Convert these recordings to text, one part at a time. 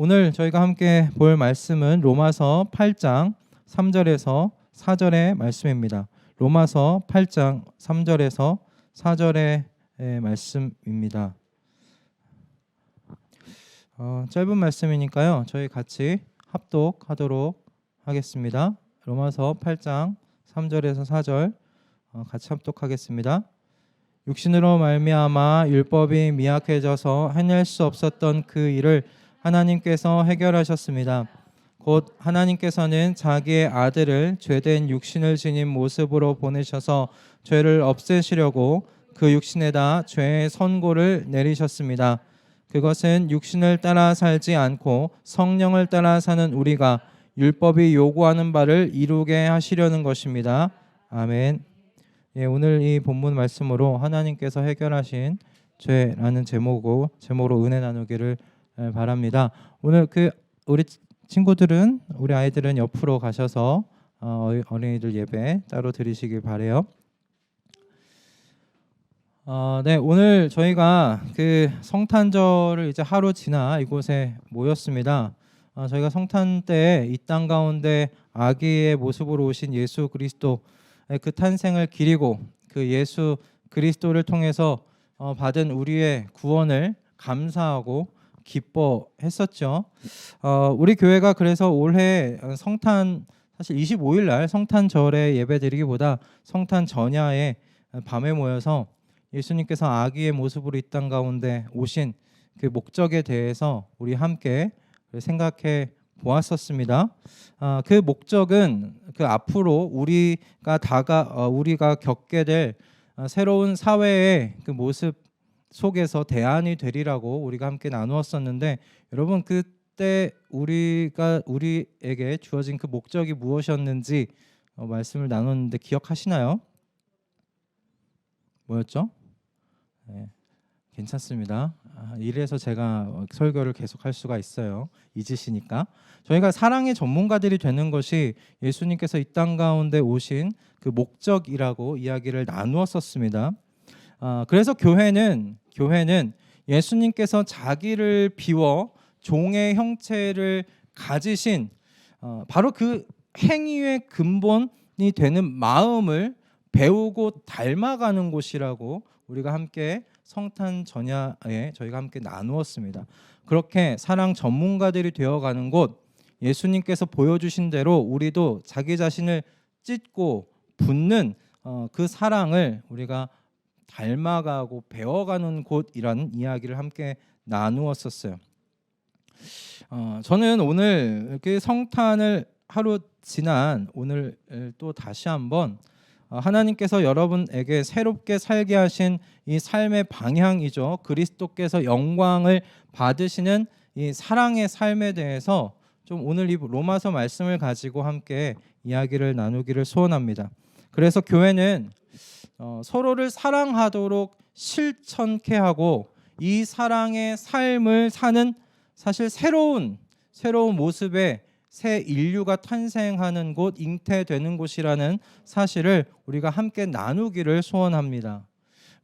오늘 저희가 함께 볼 말씀은 로마서 8장 3절에서 4절의 말씀입니다. 로마서 8장 3절에서 4절의 말씀입니다. 짧은 말씀이니까요. 저희 같이 합독하도록 하겠습니다. 로마서 8장 3절에서 4절 같이 합독하겠습니다. 육신으로 말미암아 율법이 미약해져서 해낼 수 없었던 그 일을 하나님께서 해결하셨습니다. 곧 하나님께서는 자기의 아들을 죄된 육신을 지닌 모습으로 보내셔서 죄를 없애시려고 그 육신에다 죄의 선고를 내리셨습니다. 그것은 육신을 따라 살지 않고 성령을 따라 사는 우리가 율법이 요구하는 바를 이루게 하시려는 것입니다. 아멘. 오늘 이 본문 말씀으로 하나님께서 해결하신 죄라는 제목으로 은혜 나누기를 바랍니다. 오늘 우리 친구들은 우리 아이들은 옆으로 가셔서 어린이들 예배 따로 드리시길 바래요. 네, 오늘 저희가 성탄절을 이제 하루 지나 이곳에 모였습니다. 저희가 성탄 때 이 땅 가운데 아기의 모습으로 오신 예수 그리스도 그 탄생을 기리고 그 예수 그리스도를 통해서 받은 우리의 구원을 감사하고 기뻐했었죠. 우리 교회가 그래서 올해 성탄 사실 25일 날 성탄절에 예배드리기보다 성탄 전야에 밤에 모여서 예수님께서 아기의 모습으로 이 땅 가운데 오신 그 목적에 대해서 우리 함께 생각해 보았었습니다. 그 목적은 그 앞으로 우리가 겪게 될 새로운 사회의 그 모습 속에서 대안이 되리라고 우리가 함께 나누었었는데, 여러분 그때 우리에게 주어진 그 목적이 무엇이었는지 말씀을 나눴는데 기억하시나요? 뭐였죠? 네, 괜찮습니다. 이래서 제가 설교를 계속할 수가 있어요. 잊으시니까. 저희가 사랑의 전문가들이 되는 것이 예수님께서 이 땅 가운데 오신 그 목적이라고 이야기를 나누었었습니다. 그래서 교회는 예수님께서 자기를 비워 종의 형체를 가지신 바로 그 행위의 근본이 되는 마음을 배우고 닮아가는 곳이라고 우리가 함께 성탄 전야에 저희가 함께 나누었습니다. 그렇게 사랑 전문가들이 되어가는 곳, 예수님께서 보여주신 대로 우리도 자기 자신을 찢고 붓는 그 사랑을 우리가 닮아가고 배워가는 곳이라는 이야기를 함께 나누었었어요. 저는 오늘 그 성탄을 하루 지난 오늘 또 다시 한번 하나님께서 여러분에게 새롭게 살게 하신 이 삶의 방향이죠. 그리스도께서 영광을 받으시는 이 사랑의 삶에 대해서 좀 오늘 이 로마서 말씀을 가지고 함께 이야기를 나누기를 소원합니다. 그래서 교회는 서로를 사랑하도록 실천케 하고 이 사랑의 삶을 사는 사실 새로운 모습의 새 인류가 탄생하는 곳, 잉태되는 곳이라는 사실을 우리가 함께 나누기를 소원합니다.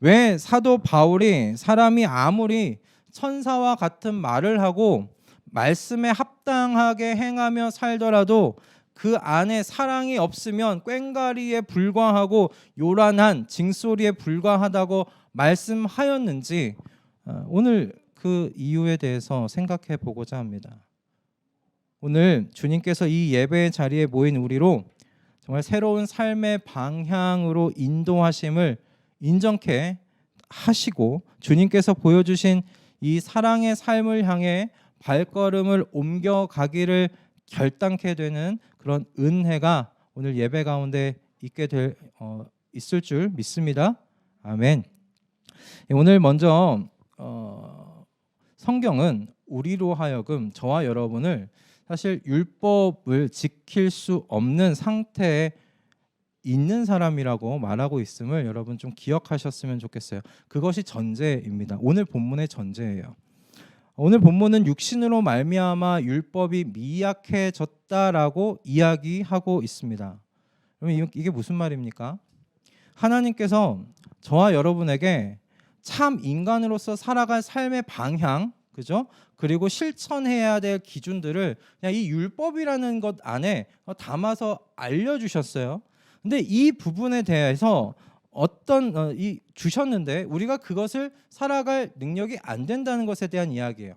왜 사도 바울이 사람이 아무리 천사와 같은 말을 하고 말씀에 합당하게 행하며 살더라도 그 안에 사랑이 없으면 꽹과리에 불과하고 요란한 징소리에 불과하다고 말씀하였는지 오늘 그 이유에 대해서 생각해 보고자 합니다. 오늘 주님께서 이 예배의 자리에 모인 우리로 정말 새로운 삶의 방향으로 인도하심을 인정케 하시고 주님께서 보여주신 이 사랑의 삶을 향해 발걸음을 옮겨가기를 결단케 되는 그런 은혜가 오늘 예배 가운데 있을 줄 믿습니다. 아멘. 오늘 먼저 성경은 우리로 하여금 저와 여러분을 사실 율법을 지킬 수 없는 상태에 있는 사람이라고 말하고 있음을 여러분 좀 기억하셨으면 좋겠어요. 그것이 전제입니다. 오늘 본문의 전제예요. 오늘 본문은 육신으로 말미암아 율법이 미약해졌다라고 이야기하고 있습니다. 그러면 이게 무슨 말입니까? 하나님께서 저와 여러분에게 참 인간으로서 살아갈 삶의 방향, 그죠? 그리고 실천해야 될 기준들을 그냥 이 율법이라는 것 안에 담아서 알려주셨어요. 근데 이 부분에 대해서 이 주셨는데 우리가 그것을 살아갈 능력이 안 된다는 것에 대한 이야기예요.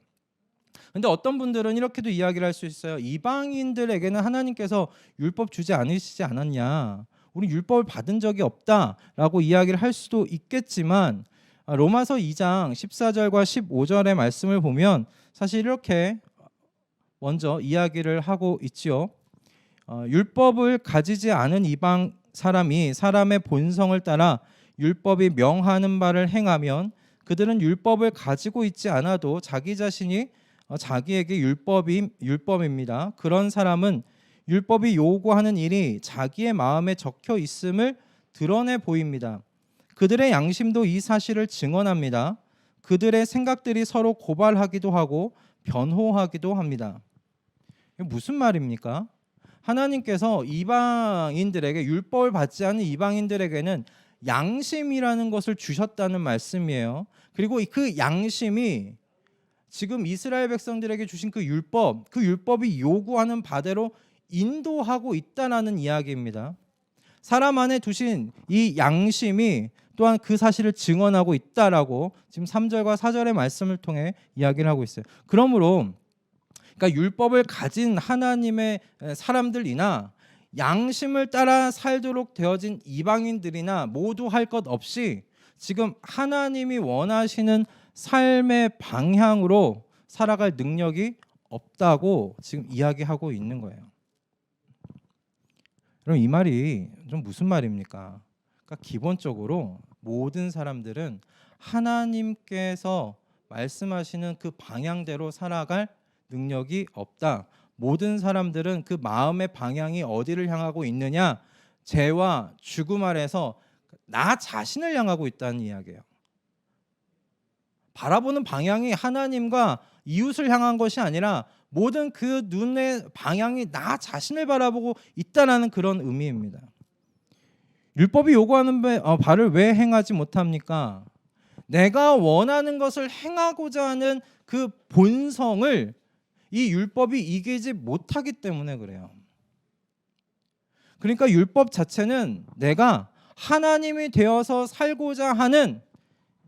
근데 어떤 분들은 이렇게도 이야기를 할 수 있어요. 이방인들에게는 하나님께서 율법 주지 않으시지 않았냐? 우리 율법을 받은 적이 없다라고 이야기를 할 수도 있겠지만 로마서 2장 14절과 15절의 말씀을 보면 사실 이렇게 먼저 이야기를 하고 있지요. 율법을 가지지 않은 이방 사람이 사람의 본성을 따라 율법이 명하는 바를 행하면 그들은 율법을 가지고 있지 않아도 자기 자신이 자기에게 율법입니다. 그런 사람은 율법이 요구하는 일이 자기의 마음에 적혀 있음을 드러내 보입니다. 그들의 양심도 이 사실을 증언합니다. 그들의 생각들이 서로 고발하기도 하고 변호하기도 합니다. 이게 무슨 말입니까? 하나님께서 이방인들에게 율법을 받지 않은 이방인들에게는 양심이라는 것을 주셨다는 말씀이에요. 그리고 그 양심이 지금 이스라엘 백성들에게 주신 그 율법이 요구하는 바대로 인도하고 있다라는 이야기입니다. 사람 안에 두신 이 양심이 또한 그 사실을 증언하고 있다라고 지금 3절과 4절의 말씀을 통해 이야기를 하고 있어요. 그러므로 그러니까 율법을 가진 하나님의 사람들이나 양심을 따라 살도록 되어진 이방인들이나 모두 할 것 없이 지금 하나님이 원하시는 삶의 방향으로 살아갈 능력이 없다고 지금 이야기하고 있는 거예요. 그럼 이 말이 좀 무슨 말입니까? 그러니까 기본적으로 모든 사람들은 하나님께서 말씀하시는 그 방향대로 살아갈 능력이 없다. 모든 사람들은 그 마음의 방향이 어디를 향하고 있느냐? 죄와 죽음 아래서 나 자신을 향하고 있다는 이야기예요. 바라보는 방향이 하나님과 이웃을 향한 것이 아니라 모든 그 눈의 방향이 나 자신을 바라보고 있다라는 그런 의미입니다. 율법이 요구하는 바를 왜 행하지 못합니까? 내가 원하는 것을 행하고자 하는 그 본성을 이 율법이 이기지 못하기 때문에 그래요. 그러니까 율법 자체는 내가 하나님이 되어서 살고자 하는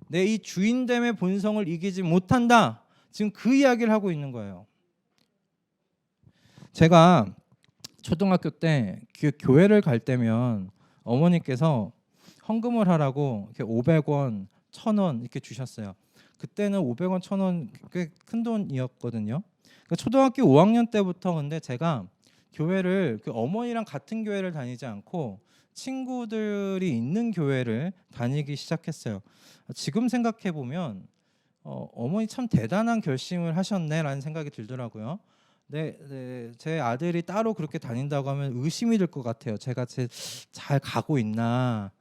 내 이 주인됨의 본성을 이기지 못한다. 지금 그 이야기를 하고 있는 거예요. 제가 초등학교 때 교회를 갈 때면 어머니께서 헌금을 하라고 이렇게 500원, 1,000원 이렇게 주셨어요. 그때는 500원, 1,000원 꽤 큰 돈이었거든요. 그러니까 초등학교 5학년 때부터 근데 제가 교회를 어머니랑 같은 교회를 다니지 않고 친구들이 있는 교회를 다니기 시작했어요. 지금 생각해 보면 어머니 참 대단한 결심을 하셨네라는 생각이 들더라고요. 제 아들이 따로 그렇게 다닌다고 하면 의심이 들 것 같아요. 제가 잘 가고 있나,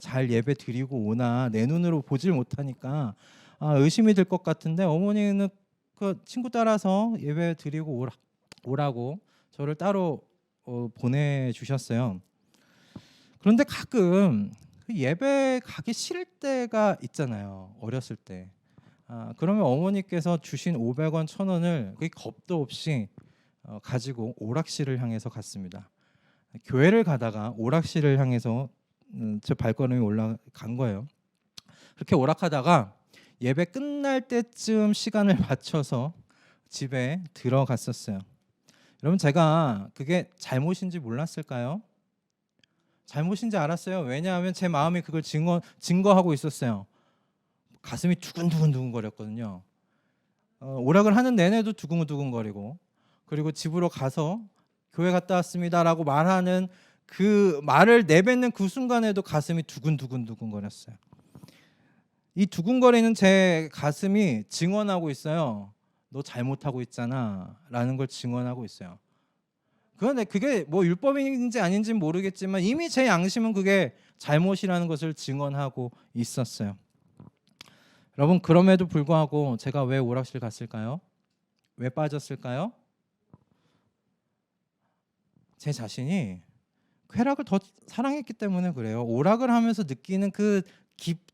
잘 예배 드리고 오나 내 눈으로 보질 못하니까 의심이 들 것 같은데 어머니는 그 친구 따라서 예배 드리고 오라고 저를 따로 보내주셨어요. 그런데 가끔 예배 가기 싫을 때가 있잖아요. 어렸을 때. 그러면 어머니께서 주신 500원, 1,000원을 겁도 없이 가지고 오락실을 향해서 갔습니다. 교회를 가다가 오락실을 향해서 제 발걸음이 올라간 거예요. 그렇게 오락하다가 예배 끝날 때쯤 시간을 맞춰서 집에 들어갔었어요. 여러분 제가 그게 잘못인지 몰랐을까요? 잘못인지 알았어요. 왜냐하면 제 마음이 그걸 증거하고 있었어요. 가슴이 두근두근 거렸거든요. 오락을 하는 내내도 두근두근거리고 그리고 집으로 가서 교회 갔다 왔습니다라고 말하는 그 말을 내뱉는 그 순간에도 가슴이 두근두근 거렸어요. 이 두근거리는 제 가슴이 증언하고 있어요. 너 잘못하고 있잖아 라는 걸 증언하고 있어요. 그런데 그게 뭐 율법인지 아닌지는 모르겠지만 이미 제 양심은 그게 잘못이라는 것을 증언하고 있었어요. 여러분 그럼에도 불구하고 제가 왜 오락실 갔을까요? 왜 빠졌을까요? 제 자신이 쾌락을 더 사랑했기 때문에 그래요. 오락을 하면서 느끼는 그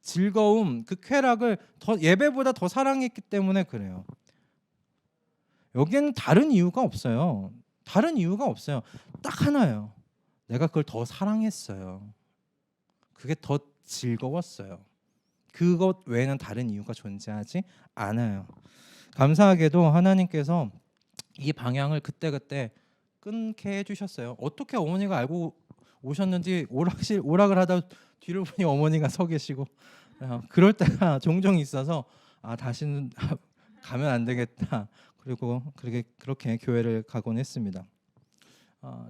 즐거움, 그 쾌락을 예배보다 더 사랑했기 때문에 그래요. 여기에는 다른 이유가 없어요. 다른 이유가 없어요. 딱 하나예요. 내가 그걸 더 사랑했어요. 그게 더 즐거웠어요. 그것 외에는 다른 이유가 존재하지 않아요. 감사하게도 하나님께서 이 방향을 그때그때 끊게 해주셨어요. 어떻게 어머니가 알고 오셨는지 오락을 하다 뒤를 보니 어머니가 서 계시고 그럴 때가 종종 있어서 다시는 가면 안 되겠다. 그리고 그렇게 교회를 가곤 했습니다.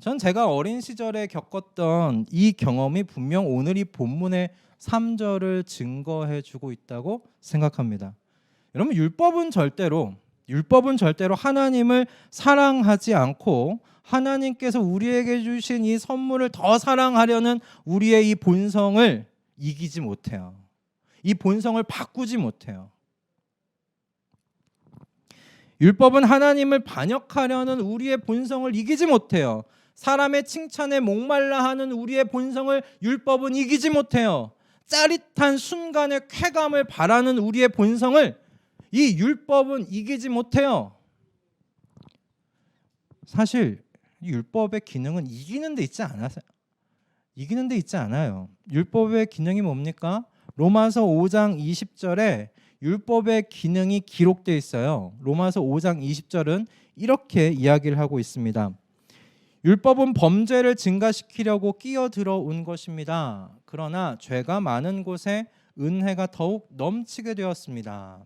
전 제가 어린 시절에 겪었던 이 경험이 분명 오늘 이 본문의 3절을 증거해주고 있다고 생각합니다. 여러분 율법은 절대로 하나님을 사랑하지 않고 하나님께서 우리에게 주신 이 선물을 더 사랑하려는 우리의 이 본성을 이기지 못해요. 이 본성을 바꾸지 못해요. 율법은 하나님을 반역하려는 우리의 본성을 이기지 못해요. 사람의 칭찬에 목말라 하는 우리의 본성을 율법은 이기지 못해요. 짜릿한 순간의 쾌감을 바라는 우리의 본성을 이 율법은 이기지 못해요. 사실 율법의 기능은 이기는 데 있지 않아요. 율법의 기능이 뭡니까? 로마서 5장 20절에 율법의 기능이 기록되어 있어요. 로마서 5장 20절은 이렇게 이야기를 하고 있습니다. 율법은 범죄를 증가시키려고 끼어들어 온 것입니다. 그러나 죄가 많은 곳에 은혜가 더욱 넘치게 되었습니다.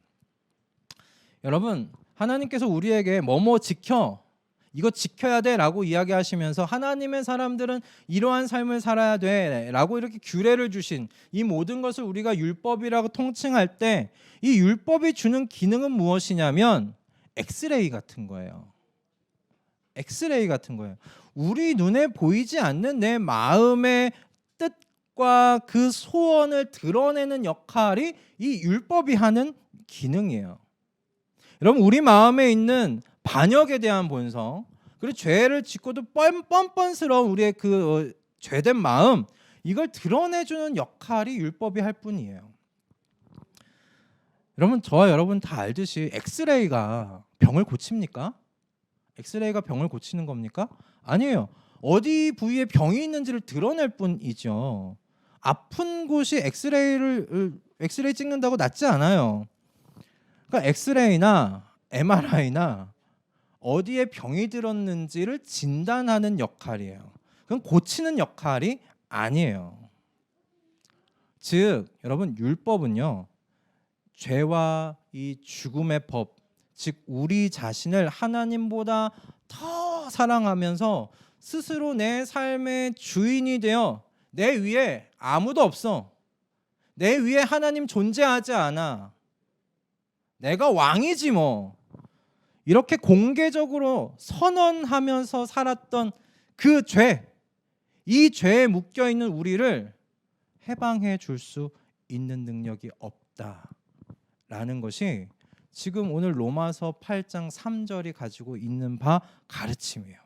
여러분, 하나님께서 우리에게 뭐뭐 지켜, 이거 지켜야 돼 라고 이야기하시면서 하나님의 사람들은 이러한 삶을 살아야 돼 라고 이렇게 규례를 주신 이 모든 것을 우리가 율법이라고 통칭할 때 이 율법이 주는 기능은 무엇이냐면 엑스레이 같은 거예요. 엑스레이 같은 거예요. 우리 눈에 보이지 않는 내 마음의 뜻과 그 소원을 드러내는 역할이 이 율법이 하는 기능이에요. 여러분, 우리 마음에 있는 반역에 대한 본성, 그리고 죄를 짓고도 뻔뻔스러운 우리의 그 죄된 마음, 이걸 드러내주는 역할이 율법이 할 뿐이에요. 여러분, 저와 여러분 다 알듯이 엑스레이가 병을 고칩니까? 엑스레이가 병을 고치는 겁니까? 아니에요. 어디 부위에 병이 있는지를 드러낼 뿐이죠. 아픈 곳이 엑스레이 찍는다고 낫지 않아요. 그러니까 엑스레이나 MRI나 어디에 병이 들었는지를 진단하는 역할이에요. 그건 고치는 역할이 아니에요. 즉, 여러분, 율법은요, 죄와 이 죽음의 법, 즉 우리 자신을 하나님보다 더 사랑하면서 스스로 내 삶의 주인이 되어 내 위에 아무도 없어, 내 위에 하나님 존재하지 않아, 내가 왕이지 뭐, 이렇게 공개적으로 선언하면서 살았던 그 죄, 이 죄에 묶여있는 우리를 해방해 줄 수 있는 능력이 없다라는 것이 지금 오늘 로마서 8장 3절이 가지고 있는 바 가르침이에요.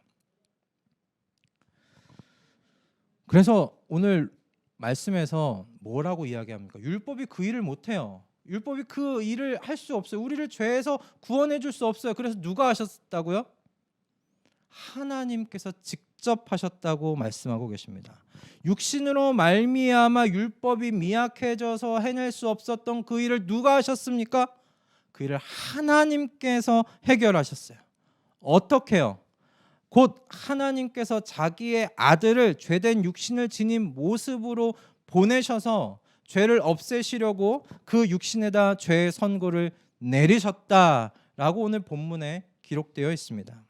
그래서 오늘 말씀에서 뭐라고 이야기합니까? 율법이 그 일을 못해요. 율법이 그 일을 할 수 없어요. 우리를 죄에서 구원해 줄 수 없어요. 그래서 누가 하셨다고요? 하나님께서 직접 하셨다고 말씀하고 계십니다. 육신으로 말미암아 율법이 미약해져서 해낼 수 없었던 그 일을 누가 하셨습니까? 그 일을 하나님께서 해결하셨어요. 어떻게요? 곧 하나님께서 자기의 아들을 죄된 육신을 지닌 모습으로 보내셔서 죄를 없애시려고 그 육신에다 죄의 선고를 내리셨다라고 오늘 본문에 기록되어 있습니다.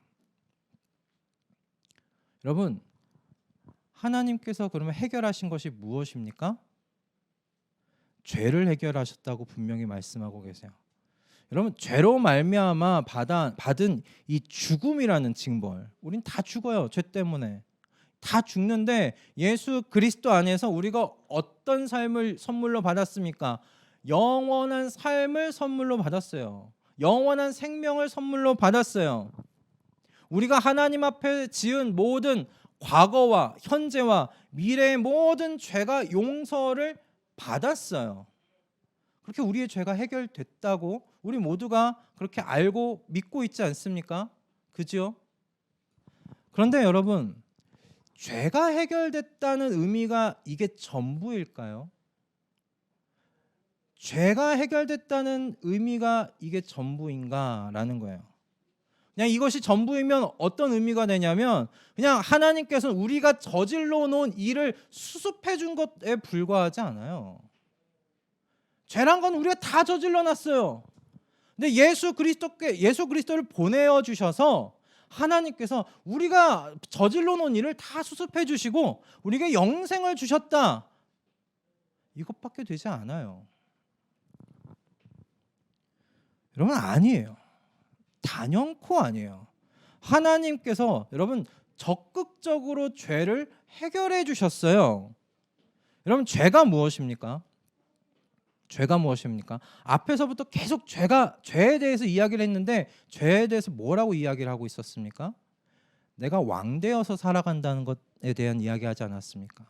여러분, 하나님께서 그러면 해결하신 것이 무엇입니까? 죄를 해결하셨다고 분명히 말씀하고 계세요. 여러분, 죄로 말미암아 받은 이 죽음이라는 징벌, 우린 다 죽어요. 죄 때문에 다 죽는데 예수 그리스도 안에서 우리가 어떤 삶을 선물로 받았습니까? 영원한 삶을 선물로 받았어요. 영원한 생명을 선물로 받았어요. 우리가 하나님 앞에 지은 모든 과거와 현재와 미래의 모든 죄가 용서를 받았어요. 그렇게 우리의 죄가 해결됐다고 우리 모두가 그렇게 알고 믿고 있지 않습니까? 그죠? 그런데 여러분, 죄가 해결됐다는 의미가 이게 전부일까요? 죄가 해결됐다는 의미가 이게 전부인가라는 거예요. 그냥 이것이 전부이면 어떤 의미가 되냐면 그냥 하나님께서는 우리가 저질러 놓은 일을 수습해 준 것에 불과하지 않아요. 죄란 건 우리가 다 저질러 놨어요. 근데 예수 그리스도를 보내어 주셔서 하나님께서 우리가 저질러 놓은 일을 다 수습해 주시고 우리에게 영생을 주셨다. 이것밖에 되지 않아요. 여러분, 아니에요. 단연코 아니에요. 하나님께서 여러분 적극적으로 죄를 해결해 주셨어요. 여러분, 죄가 무엇입니까? 죄가 무엇입니까? 앞에서부터 계속 죄에 대해서 이야기를 했는데 죄에 대해서 뭐라고 이야기를 하고 있었습니까? 내가 왕 되어서 살아간다는 것에 대한 이야기하지 않았습니까?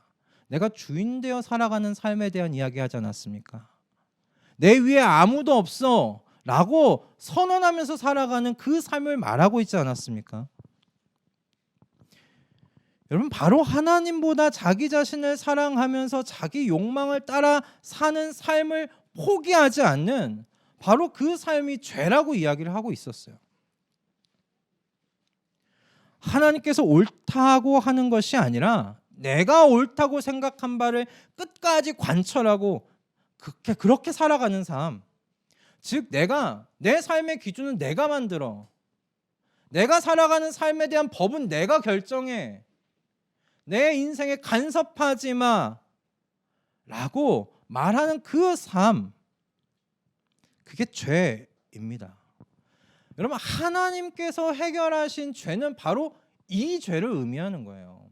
내가 주인 되어 살아가는 삶에 대한 이야기하지 않았습니까? 내 위에 아무도 없어 라고 선언하면서 살아가는 그 삶을 말하고 있지 않았습니까? 여러분, 바로 하나님보다 자기 자신을 사랑하면서 자기 욕망을 따라 사는 삶을 포기하지 않는 바로 그 삶이 죄라고 이야기를 하고 있었어요. 하나님께서 옳다고 하는 것이 아니라 내가 옳다고 생각한 바를 끝까지 관철하고 그렇게 살아가는 삶. 즉 내 삶의 기준은 내가 만들어. 내가 살아가는 삶에 대한 법은 내가 결정해. 내 인생에 간섭하지 마 라고 말하는 그 삶, 그게 죄입니다. 여러분, 하나님께서 해결하신 죄는 바로 이 죄를 의미하는 거예요.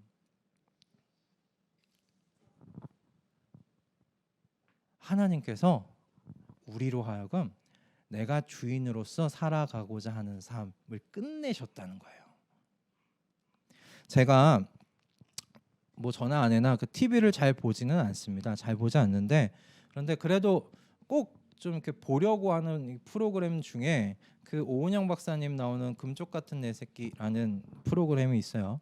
하나님께서 우리로 하여금 내가 주인으로서 살아가고자 하는 삶을 끝내셨다는 거예요. 제가 전화 아내나 그 TV를 잘 보지는 않습니다. 잘 보지 않는데 그런데 그래도 꼭 좀 이렇게 보려고 하는 프로그램 중에 그 오은영 박사님 나오는 금쪽 같은 내 새끼라는 프로그램이 있어요.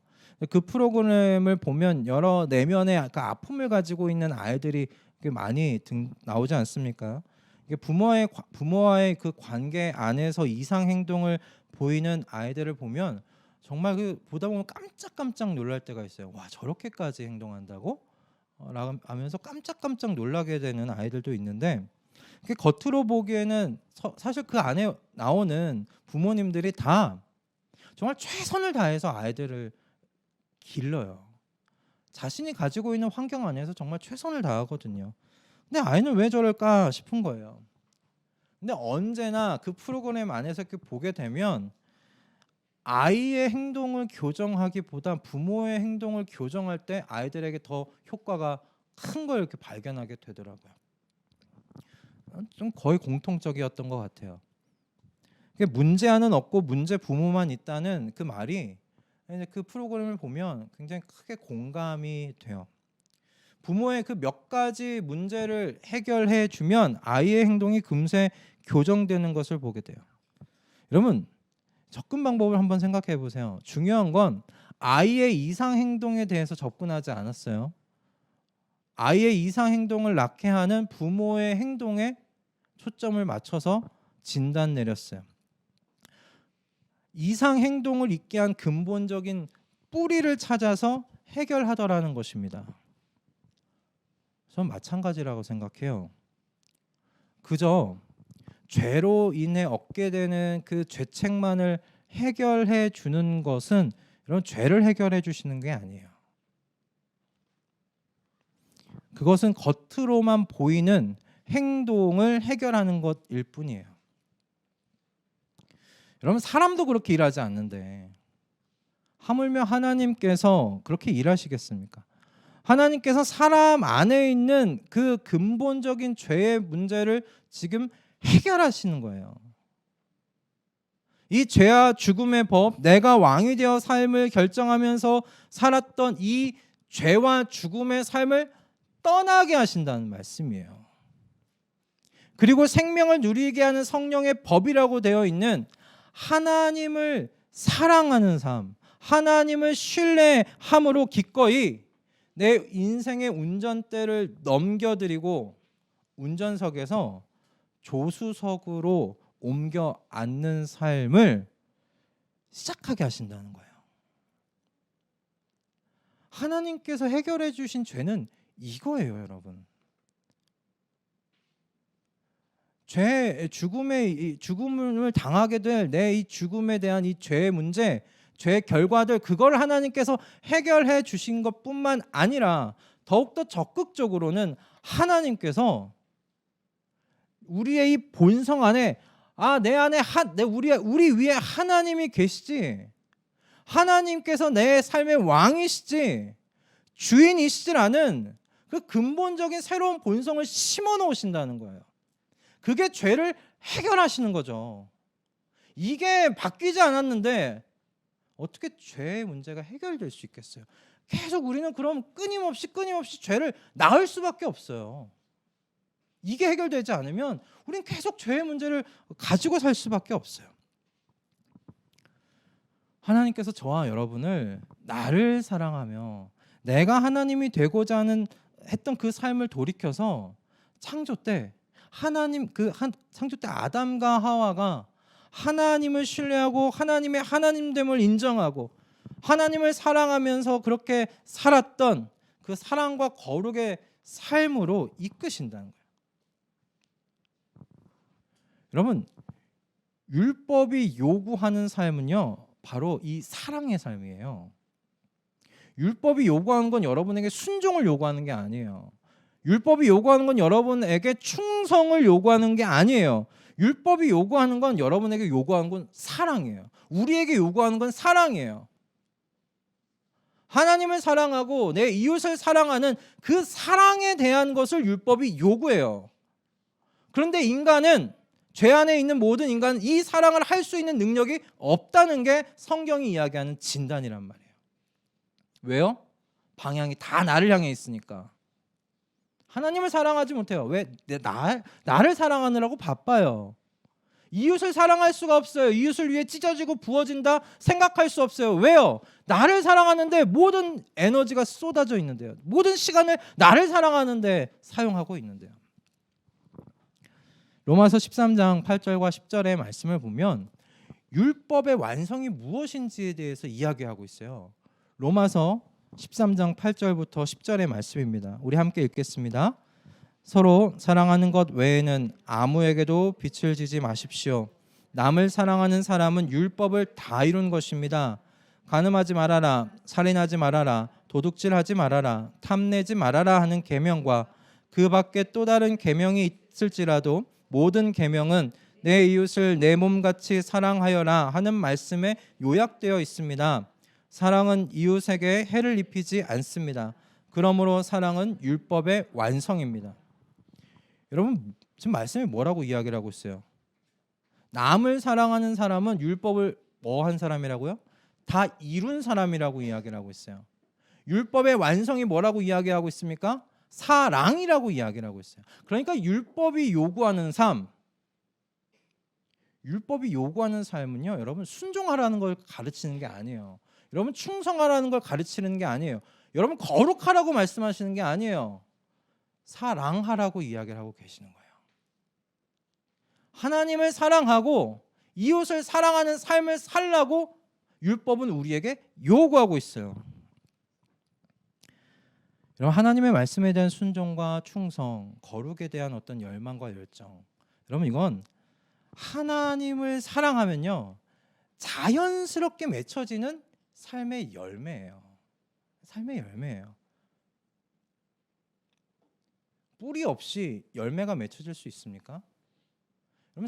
그 프로그램을 보면 여러 내면의 그 아픔을 가지고 있는 아이들이 많이 나오지 않습니까? 이게 부모와의 그 관계 안에서 이상 행동을 보이는 아이들을 보면 정말 보다 보면 깜짝깜짝 놀랄 때가 있어요. 와, 저렇게까지 행동한다고? 라면서 깜짝깜짝 놀라게 되는 아이들도 있는데 겉으로 보기에는 사실 그 안에 나오는 부모님들이 다 정말 최선을 다해서 아이들을 길러요. 자신이 가지고 있는 환경 안에서 정말 최선을 다하거든요. 근데 아이는 왜 저럴까 싶은 거예요. 근데 언제나 그 프로그램 안에서 이렇게 보게 되면 아이의 행동을 교정하기보다 부모의 행동을 교정할 때 아이들에게 더 효과가 큰 걸 이렇게 발견하게 되더라고요. 좀 거의 공통적이었던 것 같아요. 문제아는 없고 문제 부모만 있다는 그 말이 그 프로그램을 보면 굉장히 크게 공감이 돼요. 부모의 그 몇 가지 문제를 해결해 주면 아이의 행동이 금세 교정되는 것을 보게 돼요. 여러분, 접근 방법을 한번 생각해 보세요. 중요한 건 아이의 이상 행동에 대해서 접근하지 않았어요. 아이의 이상 행동을 낳게 하는 부모의 행동에 초점을 맞춰서 진단 내렸어요. 이상 행동을 있게 한 근본적인 뿌리를 찾아서 해결하더라는 것입니다. 전 마찬가지라고 생각해요. 그저 죄로 인해 얻게 되는 그 죄책만을 해결해 주는 것은 이런 죄를 해결해 주시는 게 아니에요. 그것은 겉으로만 보이는 행동을 해결하는 것일 뿐이에요. 여러분, 사람도 그렇게 일하지 않는데 하물며 하나님께서 그렇게 일하시겠습니까? 하나님께서 사람 안에 있는 그 근본적인 죄의 문제를 지금 해결하시는 거예요. 이 죄와 죽음의 법, 내가 왕이 되어 삶을 결정하면서 살았던 이 죄와 죽음의 삶을 떠나게 하신다는 말씀이에요. 그리고 생명을 누리게 하는 성령의 법이라고 되어 있는 하나님을 사랑하는 삶, 하나님을 신뢰함으로 기꺼이 내 인생의 운전대를 넘겨드리고 운전석에서 조수석으로 옮겨 앉는 삶을 시작하게 하신다는 거예요. 하나님께서 해결해 주신 죄는 이거예요, 여러분. 죽음을 당하게 될 내 이 죽음에 대한 이 죄의 문제, 죄의 결과들, 그걸 하나님께서 해결해 주신 것뿐만 아니라 더욱더 적극적으로는 하나님께서 우리의 이 본성 안에 내 안에 우리 위에 하나님이 계시지, 하나님께서 내 삶의 왕이시지 주인이시지라는 그 근본적인 새로운 본성을 심어 놓으신다는 거예요. 그게 죄를 해결하시는 거죠. 이게 바뀌지 않았는데 어떻게 죄의 문제가 해결될 수 있겠어요? 계속 우리는 그럼 끊임없이 죄를 낳을 수밖에 없어요. 이게 해결되지 않으면 우리는 계속 죄의 문제를 가지고 살 수밖에 없어요. 하나님께서 저와 여러분을 나를 사랑하며 내가 하나님이 되고자 했던 그 삶을 돌이켜서 창조 때 창조 때 아담과 하와가 하나님을 신뢰하고 하나님의 하나님됨을 인정하고 하나님을 사랑하면서 그렇게 살았던 그 사랑과 거룩의 삶으로 이끄신다는 거예요. 여러분, 율법이 요구하는 삶은요, 바로 이 사랑의 삶이에요. 율법이 요구하는 건 여러분에게 순종을 요구하는 게 아니에요. 율법이 요구하는 건 여러분에게 충성을 요구하는 게 아니에요. 율법이 요구하는 건 여러분에게 요구하는 건 사랑이에요. 우리에게 요구하는 건 사랑이에요. 하나님을 사랑하고 내 이웃을 사랑하는 그 사랑에 대한 것을 율법이 요구해요. 그런데 인간은, 죄 안에 있는 모든 인간은 이 사랑을 할 수 있는 능력이 없다는 게 성경이 이야기하는 진단이란 말이에요. 왜요? 방향이 다 나를 향해 있으니까. 하나님을 사랑하지 못해요. 왜? 나를 사랑하느라고 바빠요. 이웃을 사랑할 수가 없어요. 이웃을 위해 찢어지고 부어진다 생각할 수 없어요. 왜요? 나를 사랑하는데 모든 에너지가 쏟아져 있는데요. 모든 시간을 나를 사랑하는데 사용하고 있는데요. 로마서 13장 8절과 10절의 말씀을 보면 율법의 완성이 무엇인지에 대해서 이야기하고 있어요. 로마서 13장 8절부터 10절의 말씀입니다. 우리 함께 읽겠습니다. 서로 사랑하는 것 외에는 아무에게도 빛을 지지 마십시오. 남을 사랑하는 사람은 율법을 다 이룬 것입니다. 간음하지 말아라, 살인하지 말아라, 도둑질하지 말아라, 탐내지 말아라 하는 계명과 그 밖에 또 다른 계명이 있을지라도 모든 계명은 내 이웃을 내 몸같이 사랑하여라 하는 말씀에 요약되어 있습니다. 사랑은 이웃에게 해를 입히지 않습니다. 그러므로 사랑은 율법의 완성입니다. 여러분, 지금 말씀이 뭐라고 이야기를 하고 있어요? 남을 사랑하는 사람은 율법을 뭐 한 사람이라고요? 다 이룬 사람이라고 이야기를 하고 있어요. 율법의 완성이 뭐라고 이야기하고 있습니까? 사랑이라고 이야기를 하고 있어요. 그러니까 율법이 요구하는 삶은요, 여러분 순종하라는 걸 가르치는 게 아니에요. 여러분 충성하라는 걸 가르치는 게 아니에요. 여러분 거룩하라고 말씀하시는 게 아니에요. 사랑하라고 이야기를 하고 계시는 거예요. 하나님을 사랑하고 이웃을 사랑하는 삶을 살라고 율법은 우리에게 요구하고 있어요. 여러분, 하나님의 말씀에 대한 순종과 충성, 거룩에 대한 어떤 열망과 열정, 여러분 이건 하나님을 사랑하면요 자연스럽게 맺혀지는 삶의 열매예요. 삶의 열매예요. 뿌리 없이 열매가 맺혀질 수 있습니까? 여러분,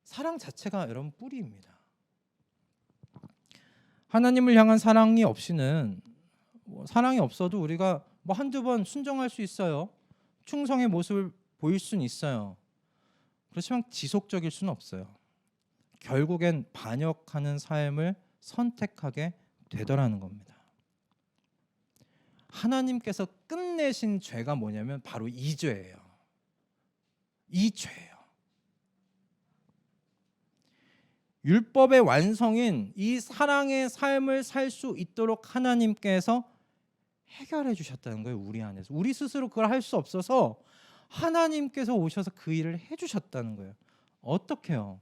사랑 자체가 여러분 뿌리입니다. 하나님을 향한 사랑이 없이는, 사랑이 없어도 우리가 한두 번 순종할 수 있어요. 충성의 모습을 보일 수는 있어요. 그렇지만 지속적일 수는 없어요. 결국엔 반역하는 삶을 선택하게 되더라는 겁니다. 하나님께서 끝내신 죄가 뭐냐면 바로 이 죄예요. 이 죄예요. 율법의 완성인 이 사랑의 삶을 살 수 있도록 하나님께서 해결해 주셨다는 거예요. 우리 안에서. 우리 스스로 그걸 할 수 없어서 하나님께서 오셔서 그 일을 해 주셨다는 거예요. 어떻게요?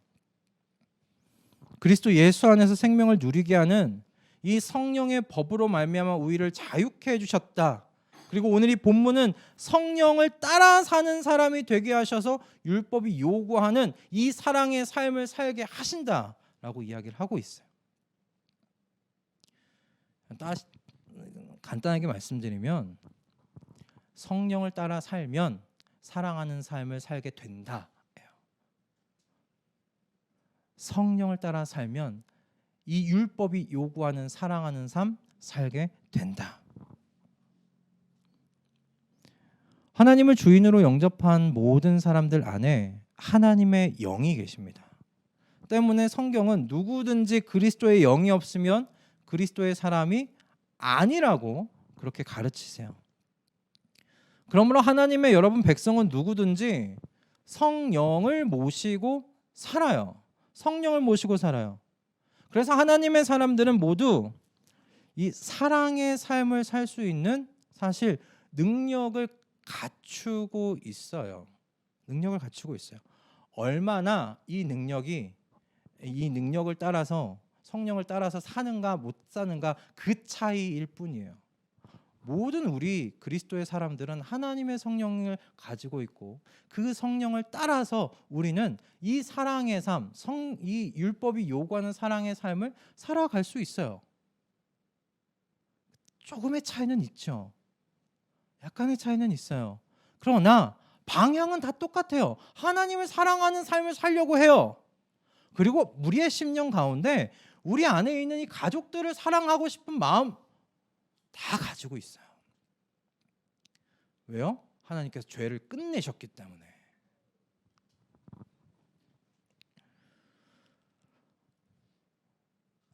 그리스도 예수 안에서 생명을 누리게 하는 이 성령의 법으로 말미암아 우리를 자유케 해 주셨다. 그리고 오늘 이 본문은 성령을 따라 사는 사람이 되게 하셔서 율법이 요구하는 이 사랑의 삶을 살게 하신다라고 이야기를 하고 있어요. 간단하게 말씀드리면 성령을 따라 살면 사랑하는 삶을 살게 된다. 성령을 따라 살면 이 율법이 요구하는 사랑하는 삶 살게 된다. 하나님을 주인으로 영접한 모든 사람들 안에 하나님의 영이 계십니다. 때문에 성경은 누구든지 그리스도의 영이 없으면 그리스도의 사람이 아니라고 그렇게 가르치세요. 그러므로 하나님의 여러분 백성은 누구든지 성령을 모시고 살아요. 성령을 모시고 살아요. 그래서 하나님의 사람들은 모두 이 사랑의 삶을 살 수 있는 사실 능력을 갖추고 있어요. 능력을 갖추고 있어요. 얼마나 이 능력을 따라서 성령을 따라서 사는가 못 사는가 그 차이일 뿐이에요. 모든 우리 그리스도의 사람들은 하나님의 성령을 가지고 있고 그 성령을 따라서 우리는 이 사랑의 삶, 이 율법이 요구하는 사랑의 삶을 살아갈 수 있어요. 조금의 차이는 있죠. 약간의 차이는 있어요. 그러나 방향은 다 똑같아요. 하나님을 사랑하는 삶을 살려고 해요. 그리고 우리의 심령 가운데 우리 안에 있는 이 가족들을 사랑하고 싶은 마음 다 가지고 있어요. 왜요? 하나님께서 죄를 끝내셨기 때문에.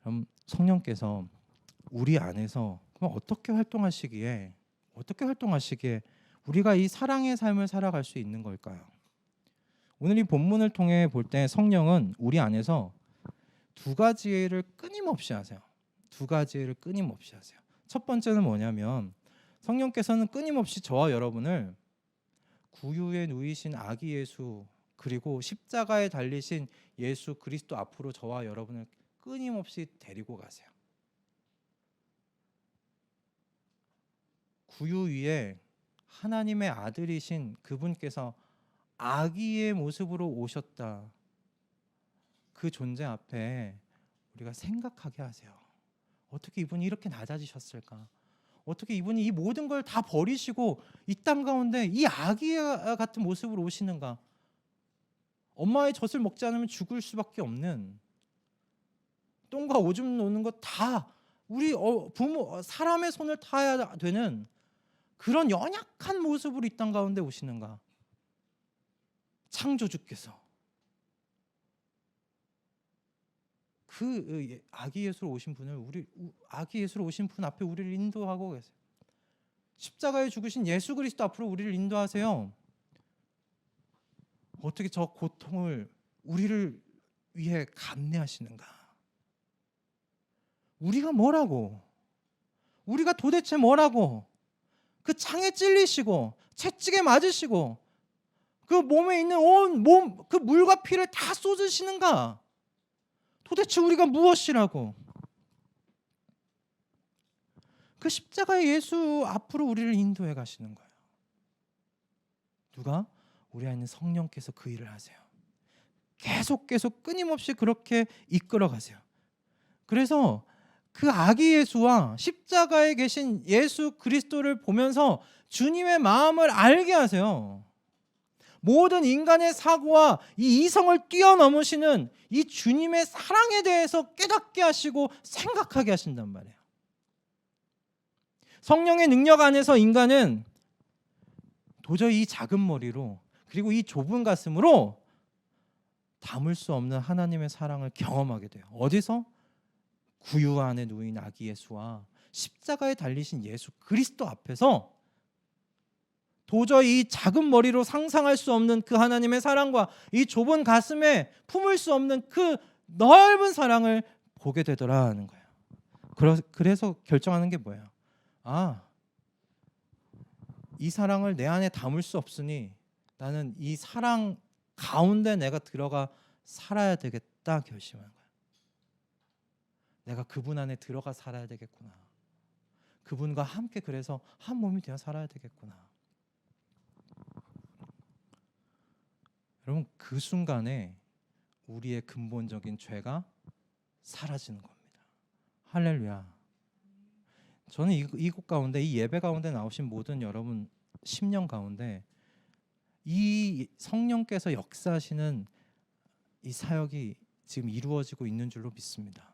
그럼 성령께서 우리 안에서 그럼 어떻게 활동하시기에 우리가 이 사랑의 삶을 살아갈 수 있는 걸까요? 오늘 이 본문을 통해 볼 때 성령은 우리 안에서 두 가지 일을 끊임없이 하세요. 두 가지 일을 끊임없이 하세요. 첫 번째는 뭐냐면 성령께서는 끊임없이 저와 여러분을 구유에 누이신 아기 예수 그리고 십자가에 달리신 예수 그리스도 앞으로 저와 여러분을 끊임없이 데리고 가세요. 구유 위에 하나님의 아들이신 그분께서 아기의 모습으로 오셨다. 그 존재 앞에 우리가 생각하게 하세요. 어떻게 이분이 이렇게 낮아지셨을까? 어떻게 이분이 이 모든 걸 다 버리시고 이 땅 가운데 이 아기 같은 모습으로 오시는가? 엄마의 젖을 먹지 않으면 죽을 수밖에 없는 똥과 오줌 놓는 것 다 우리 부모 사람의 손을 타야 되는 그런 연약한 모습으로 이 땅 가운데 오시는가? 창조주께서 그 아기 예수로 오신 분을 아기 예수로 오신 분 앞에 우리를 인도하고 계세요. 십자가에 죽으신 예수 그리스도 앞으로 우리를 인도하세요. 어떻게 저 고통을 우리를 위해 감내하시는가? 우리가 뭐라고? 우리가 도대체 뭐라고? 그 창에 찔리시고 채찍에 맞으시고 그 몸에 있는 온 몸 그 물과 피를 다 쏟으시는가? 도대체 우리가 무엇이라고? 그 십자가의 예수 앞으로 우리를 인도해 가시는 거예요. 누가? 우리 안에 있는 성령께서 그 일을 하세요. 계속 끊임없이 그렇게 이끌어 가세요. 그래서 그 아기 예수와 십자가에 계신 예수 그리스도를 보면서 주님의 마음을 알게 하세요. 모든 인간의 사고와 이 이성을 뛰어넘으시는 이 주님의 사랑에 대해서 깨닫게 하시고 생각하게 하신단 말이에요. 성령의 능력 안에서 인간은 도저히 이 작은 머리로 그리고 이 좁은 가슴으로 담을 수 없는 하나님의 사랑을 경험하게 돼요. 어디서? 구유 안에 누인 아기 예수와 십자가에 달리신 예수 그리스도 앞에서 도저히 이 작은 머리로 상상할 수 없는 그 하나님의 사랑과 이 좁은 가슴에 품을 수 없는 그 넓은 사랑을 보게 되더라는 거예요. 그래서 결정하는 게 뭐예요? 이 사랑을 내 안에 담을 수 없으니 나는 이 사랑 가운데 내가 들어가 살아야 되겠다 결심하는 거예요. 내가 그분 안에 들어가 살아야 되겠구나. 그분과 함께 그래서 한 몸이 되어 살아야 되겠구나. 여러분, 그 순간에 우리의 근본적인 죄가 사라지는 겁니다. 할렐루야. 저는 이곳 가운데, 이 예배 가운데 나오신 모든 여러분 10년 가운데 이 성령께서 역사하시는 이 사역이 지금 이루어지고 있는 줄로 믿습니다.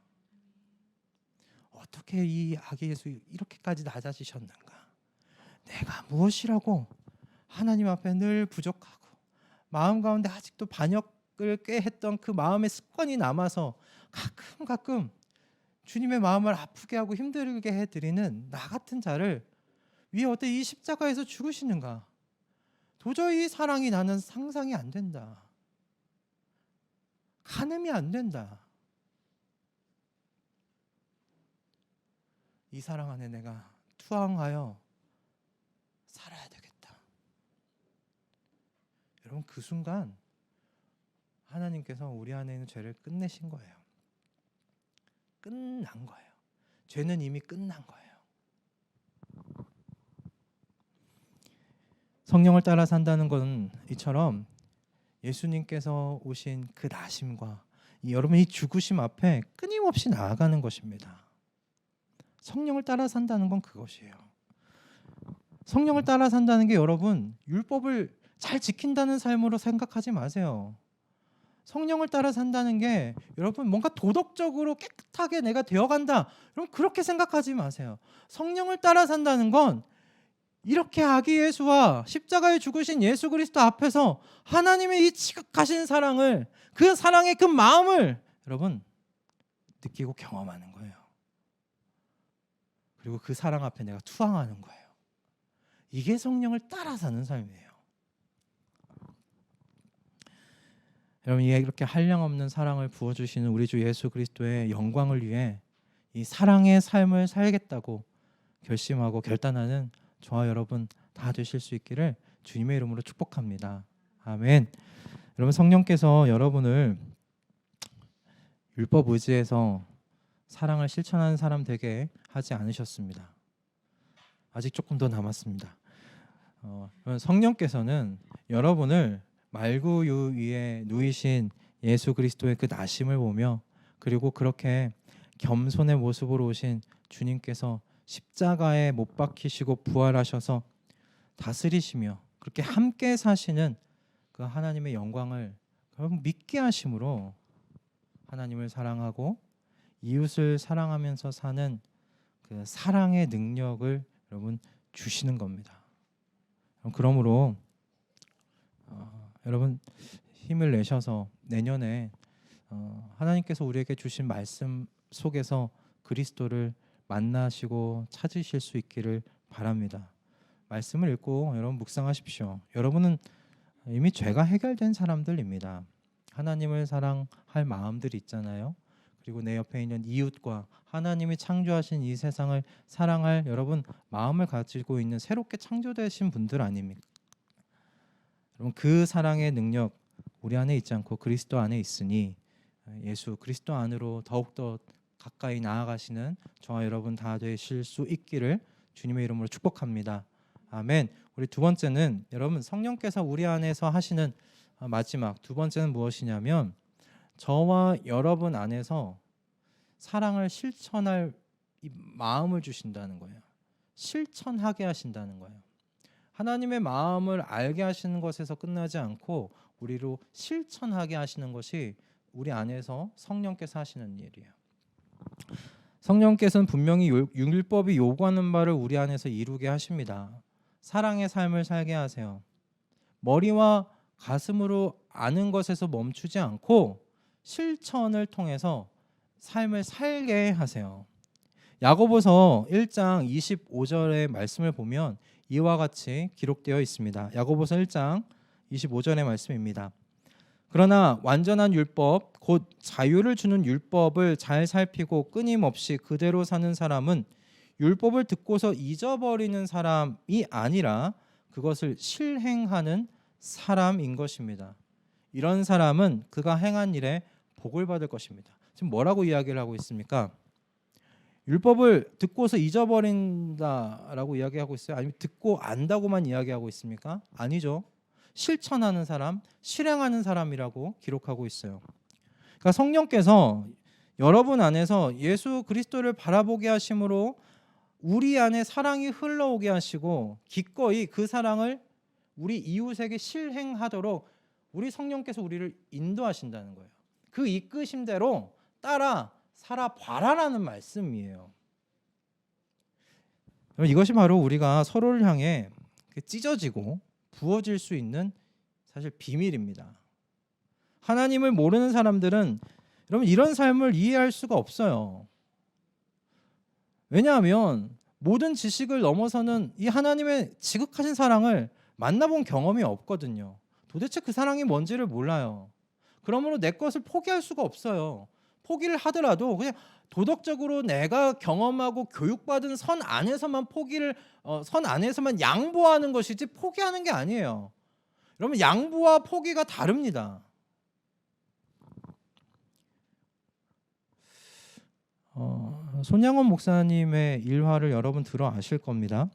어떻게 이 아기 예수 이렇게까지 낮아지셨는가? 내가 무엇이라고 하나님 앞에 늘 부족하고 마음 가운데 아직도 반역을 꽤 했던 그 마음의 습관이 남아서 가끔 주님의 마음을 아프게 하고 힘들게 해드리는 나 같은 자를 위에 어떻게 이 십자가에서 죽으시는가? 도저히 이 사랑이 나는 상상이 안 된다. 가늠이 안 된다. 이 사랑 안에 내가 투항하여 살아야 되겠다. 여러분, 그 순간 하나님께서 우리 안에 있는 죄를 끝내신 거예요. 끝난 거예요. 죄는 이미 끝난 거예요. 성령을 따라 산다는 건 이처럼 예수님께서 오신 그 나심과 여러분 이 죽으심 앞에 끊임없이 나아가는 것입니다. 성령을 따라 산다는 건 그것이에요. 성령을 따라 산다는 게 여러분 율법을 잘 지킨다는 삶으로 생각하지 마세요. 성령을 따라 산다는 게 여러분 뭔가 도덕적으로 깨끗하게 내가 되어간다, 여러분 그렇게 생각하지 마세요. 성령을 따라 산다는 건 이렇게 아기 예수와 십자가에 죽으신 예수 그리스도 앞에서 하나님의 이 지극하신 사랑을, 그 사랑의 그 마음을 여러분 느끼고 경험하는 거예요. 그리고 그 사랑 앞에 내가 투항하는 거예요. 이게 성령을 따라 사는 삶이에요. 여러분, 이렇게 한량없는 사랑을 부어주시는 우리 주 예수 그리스도의 영광을 위해 이 사랑의 삶을 살겠다고 결심하고 결단하는 저와 여러분 다 되실 수 있기를 주님의 이름으로 축복합니다. 아멘. 여러분, 성령께서 여러분을 율법 의지에서 사랑을 실천하는 사람 되게 하지 않으셨습니다. 아직 조금 더 남았습니다. 성령께서는 여러분을 말구유 위에 누이신 예수 그리스도의 그 나심을 보며, 그리고 그렇게 겸손의 모습으로 오신 주님께서 십자가에 못 박히시고 부활하셔서 다스리시며 그렇게 함께 사시는 그 하나님의 영광을 믿게 하심으로 하나님을 사랑하고 이웃을 사랑하면서 사는 그 사랑의 능력을 여러분 주시는 겁니다. 그러므로 여러분 힘을 내셔서 내년에 하나님께서 우리에게 주신 말씀 속에서 그리스도를 만나시고 찾으실 수 있기를 바랍니다. 말씀을 읽고 여러분 묵상하십시오. 여러분은 이미 죄가 해결된 사람들입니다. 하나님을 사랑할 마음들이 있잖아요. 그리고 내 옆에 있는 이웃과 하나님이 창조하신 이 세상을 사랑할 여러분 마음을 가지고 있는 새롭게 창조되신 분들 아닙니까? 여러분, 그 사랑의 능력 우리 안에 있지 않고 그리스도 안에 있으니 예수 그리스도 안으로 더욱더 가까이 나아가시는 저와 여러분 다 되실 수 있기를 주님의 이름으로 축복합니다. 아멘. 우리 두 번째는 여러분 성령께서 우리 안에서 하시는 마지막 두 번째는 무엇이냐면 저와 여러분 안에서 사랑을 실천할 이 마음을 주신다는 거예요. 실천하게 하신다는 거예요. 하나님의 마음을 알게 하시는 것에서 끝나지 않고 우리로 실천하게 하시는 것이 우리 안에서 성령께서 하시는 일이에요. 성령께서는 분명히 율법이 요구하는 바를 우리 안에서 이루게 하십니다. 사랑의 삶을 살게 하세요. 머리와 가슴으로 아는 것에서 멈추지 않고 실천을 통해서 삶을 살게 하세요. 야고보서 1장 25절의 말씀을 보면 이와 같이 기록되어 있습니다. 야고보서 1장 25절의 말씀입니다. 그러나 완전한 율법, 곧 자유를 주는 율법을 잘 살피고 끊임없이 그대로 사는 사람은 율법을 듣고서 잊어버리는 사람이 아니라 그것을 실행하는 사람인 것입니다. 이런 사람은 그가 행한 일에 복을 받을 것입니다. 지금 뭐라고 이야기를 하고 있습니까? 율법을 듣고서 잊어버린다라고 이야기하고 있어요? 아니면 듣고 안다고만 이야기하고 있습니까? 아니죠. 실천하는 사람, 실행하는 사람이라고 기록하고 있어요. 그러니까 성령께서 여러분 안에서 예수 그리스도를 바라보게 하심으로 우리 안에 사랑이 흘러오게 하시고 기꺼이 그 사랑을 우리 이웃에게 실행하도록 우리 성령께서 우리를 인도하신다는 거예요. 그 이끄심대로 따라 살아봐라라는 말씀이에요. 이것이 바로 우리가 서로를 향해 찢어지고 부어질 수 있는 사실 비밀입니다. 하나님을 모르는 사람들은 여러분 이런 삶을 이해할 수가 없어요. 왜냐하면 모든 지식을 넘어서는 이 하나님의 지극하신 사랑을 만나본 경험이 없거든요. 도대체 그 사랑이 뭔지를 몰라요. 그러므로 내 것을 포기할 수가 없어요. 포기를 하더라도 그냥 도덕적으로 내가 경험하고 교육받은 선 안에서만 선 안에서만 양보하는 것이지 포기하는 게 아니에요. 여러분 양보와 포기가 다릅니다. 손양원 목사님의 일화를 여러분 들어 아실 겁니다.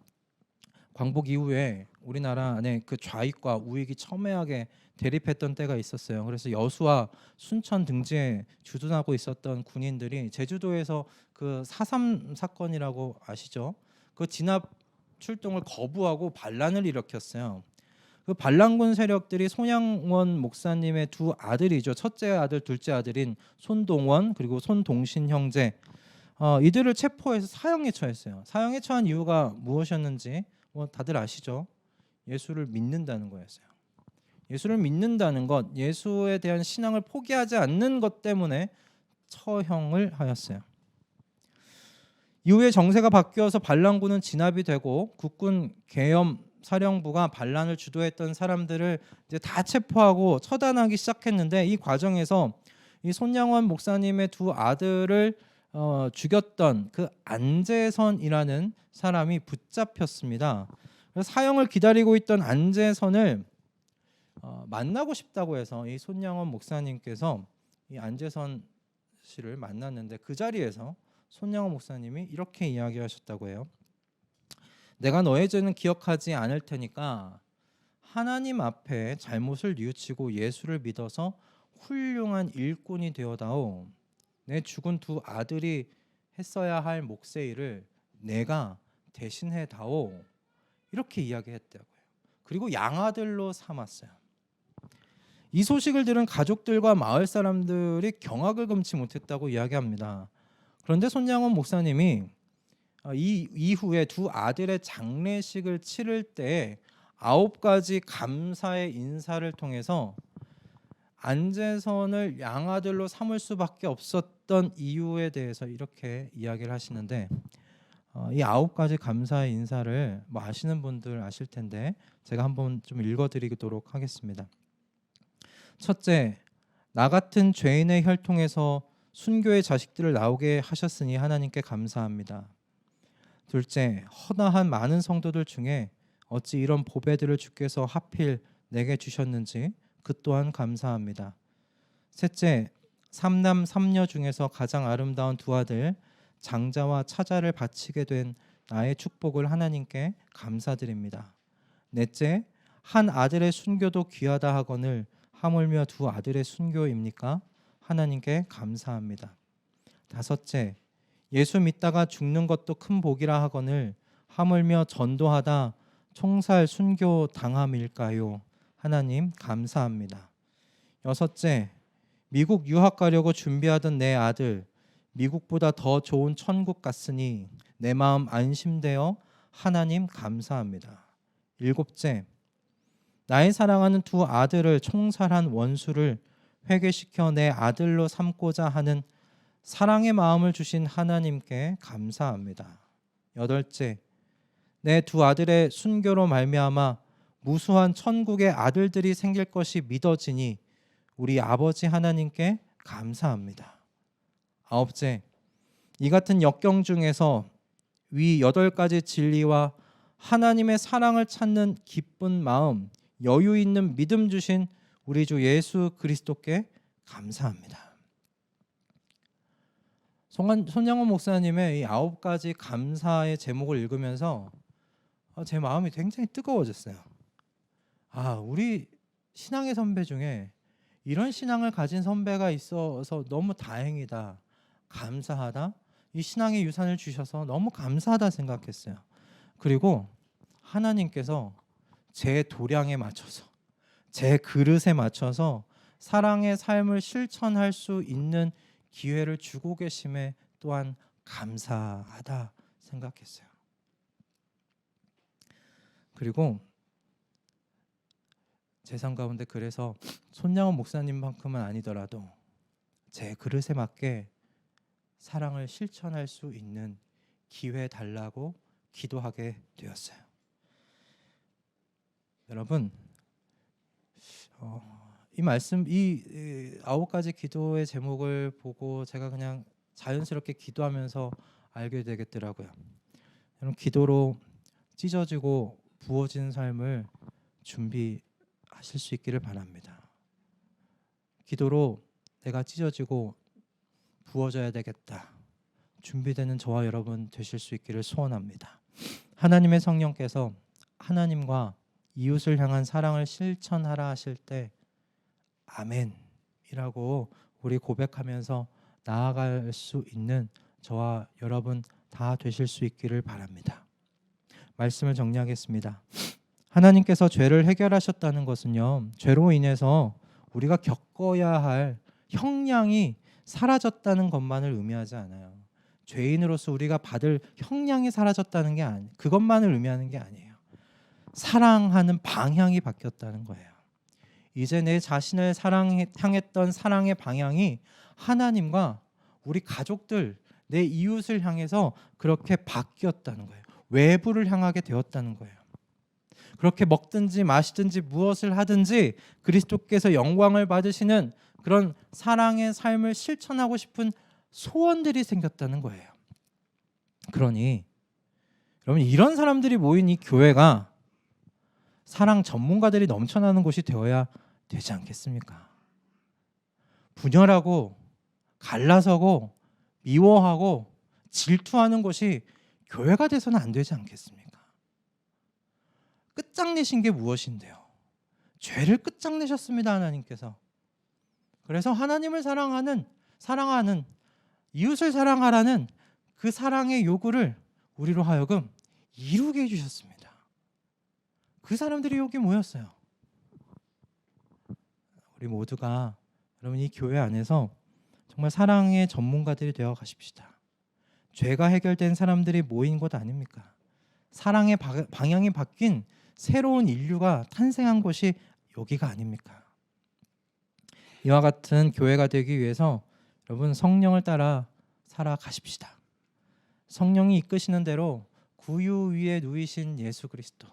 광복 이후에 우리나라 안에 그 좌익과 우익이 첨예하게 대립했던 때가 있었어요. 그래서 여수와 순천 등지에 주둔하고 있었던 군인들이 제주도에서 그 4.3 사건이라고 아시죠? 그 진압 출동을 거부하고 반란을 일으켰어요. 그 반란군 세력들이 손양원 목사님의 두 아들이죠. 첫째 아들, 둘째 아들인 손동원 그리고 손동신 형제 이들을 체포해서 사형에 처했어요. 사형에 처한 이유가 무엇이었는지 다들 아시죠? 예수를 믿는다는 거였어요. 예수를 믿는다는 것, 예수에 대한 신앙을 포기하지 않는 것 때문에 처형을 하였어요. 이후에 정세가 바뀌어서 반란군은 진압이 되고 국군 계엄 사령부가 반란을 주도했던 사람들을 이제 다 체포하고 처단하기 시작했는데 이 과정에서 이 손양원 목사님의 두 아들을 죽였던 그 안재선이라는 사람이 붙잡혔습니다. 그래서 사형을 기다리고 있던 안재선을 만나고 싶다고 해서 이 손양원 목사님께서 이 안재선 씨를 만났는데 그 자리에서 손양원 목사님이 이렇게 이야기하셨다고 해요. 내가 너의 죄는 기억하지 않을 테니까 하나님 앞에 잘못을 뉘우치고 예수를 믿어서 훌륭한 일꾼이 되어다오. 내 죽은 두 아들이 했어야 할 몫의 일을 내가 대신해 다오. 이렇게 이야기했다고요. 그리고 양아들로 삼았어요. 이 소식을 들은 가족들과 마을 사람들이 경악을 금치 못했다고 이야기합니다. 그런데 손양원 목사님이 이 이후에 두 아들의 장례식을 치를 때 9가지 감사의 인사를 통해서 안재선을 양아들로 삼을 수밖에 없었던 이유에 대해서 이렇게 이야기를 하시는데 이 9가지 감사의 인사를 아시는 분들 아실 텐데 제가 한번 좀 읽어드리도록 하겠습니다. 첫째, 나 같은 죄인의 혈통에서 순교의 자식들을 나오게 하셨으니 하나님께 감사합니다. 둘째, 허다한 많은 성도들 중에 어찌 이런 보배들을 주께서 하필 내게 주셨는지 그 또한 감사합니다. 셋째, 삼남 삼녀 중에서 가장 아름다운 두 아들 장자와 차자를 바치게 된 나의 축복을 하나님께 감사드립니다. 넷째, 한 아들의 순교도 귀하다 하거늘 하물며 두 아들의 순교입니까? 하나님께 감사합니다. 다섯째, 예수 믿다가 죽는 것도 큰 복이라 하거늘 하물며 전도하다 총살 순교 당함일까요? 하나님 감사합니다. 여섯째, 미국 유학 가려고 준비하던 내 아들 미국보다 더 좋은 천국 갔으니 내 마음 안심되어 하나님 감사합니다. 일곱째, 나의 사랑하는 두 아들을 총살한 원수를 회개시켜 내 아들로 삼고자 하는 사랑의 마음을 주신 하나님께 감사합니다. 여덟째, 내 두 아들의 순교로 말미암아 무수한 천국의 아들들이 생길 것이 믿어지니 우리 아버지 하나님께 감사합니다. 아홉째, 이 같은 역경 중에서 위 8가지 진리와 하나님의 사랑을 찾는 기쁜 마음, 여유 있는 믿음 주신 우리 주 예수 그리스도께 감사합니다. 손양원 목사님의 이 9가지 감사의 제목을 읽으면서 제 마음이 굉장히 뜨거워졌어요. 우리 신앙의 선배 중에 이런 신앙을 가진 선배가 있어서 너무 다행이다, 감사하다, 이 신앙의 유산을 주셔서 너무 감사하다 생각했어요. 그리고 하나님께서 제 도량에 맞춰서, 제 그릇에 맞춰서 사랑의 삶을 실천할 수 있는 기회를 주고 계심에 또한 감사하다 생각했어요. 그리고 제 삶 가운데 그래서 손양원 목사님만큼은 아니더라도 제 그릇에 맞게 사랑을 실천할 수 있는 기회 달라고 기도하게 되었어요. 여러분, 이 말씀, 이 9가지 기도의 제목을 보고 제가 그냥 자연스럽게 기도하면서 알게 되겠더라고요. 여러분, 기도로 찢어지고 부어지는 삶을 준비하실 수 있기를 바랍니다. 기도로 내가 찢어지고 부어져야 되겠다, 준비되는 저와 여러분 되실 수 있기를 소원합니다. 하나님의 성령께서 하나님과 이웃을 향한 사랑을 실천하라 하실 때 아멘이라고 우리 고백하면서 나아갈 수 있는 저와 여러분 다 되실 수 있기를 바랍니다. 말씀을 정리하겠습니다. 하나님께서 죄를 해결하셨다는 것은요, 죄로 인해서 우리가 겪어야 할 형량이 사라졌다는 것만을 의미하지 않아요. 죄인으로서 우리가 받을 형량이 사라졌다는 게 그것만을 의미하는 게 아니에요. 사랑하는 방향이 바뀌었다는 거예요. 이제 내 자신을 향했던 사랑의 방향이 하나님과 우리 가족들, 내 이웃을 향해서 그렇게 바뀌었다는 거예요. 외부를 향하게 되었다는 거예요. 그렇게 먹든지 마시든지 무엇을 하든지 그리스도께서 영광을 받으시는 그런 사랑의 삶을 실천하고 싶은 소원들이 생겼다는 거예요. 그러니 여러분, 이런 사람들이 모인 이 교회가 사랑 전문가들이 넘쳐나는 곳이 되어야 되지 않겠습니까? 분열하고 갈라서고 미워하고 질투하는 곳이 교회가 돼서는 안 되지 않겠습니까? 끝장내신 게 무엇인데요? 죄를 끝장내셨습니다, 하나님께서. 그래서 하나님을 사랑하는 이웃을 사랑하라는 그 사랑의 요구를 우리로 하여금 이루게 해주셨습니다. 그 사람들이 여기 모였어요. 우리 모두가 여러분 이 교회 안에서 정말 사랑의 전문가들이 되어 가십시다. 죄가 해결된 사람들이 모인 곳 아닙니까? 사랑의 방향이 바뀐 새로운 인류가 탄생한 곳이 여기가 아닙니까? 이와 같은 교회가 되기 위해서 여러분 성령을 따라 살아가십시다. 성령이 이끄시는 대로 구유 위에 누이신 예수 그리스도,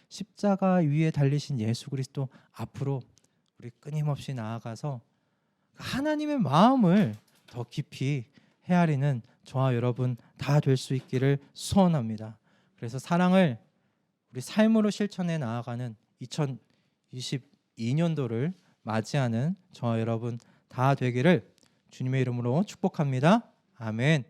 십자가 위에 달리신 예수 그리스도 앞으로 우리 끊임없이 나아가서 하나님의 마음을 더 깊이 헤아리는 저와 여러분 다 될 수 있기를 소원합니다. 그래서 사랑을 우리 삶으로 실천해 나아가는 2022년도를 맞이하는 저와 여러분 다 되기를 주님의 이름으로 축복합니다. 아멘.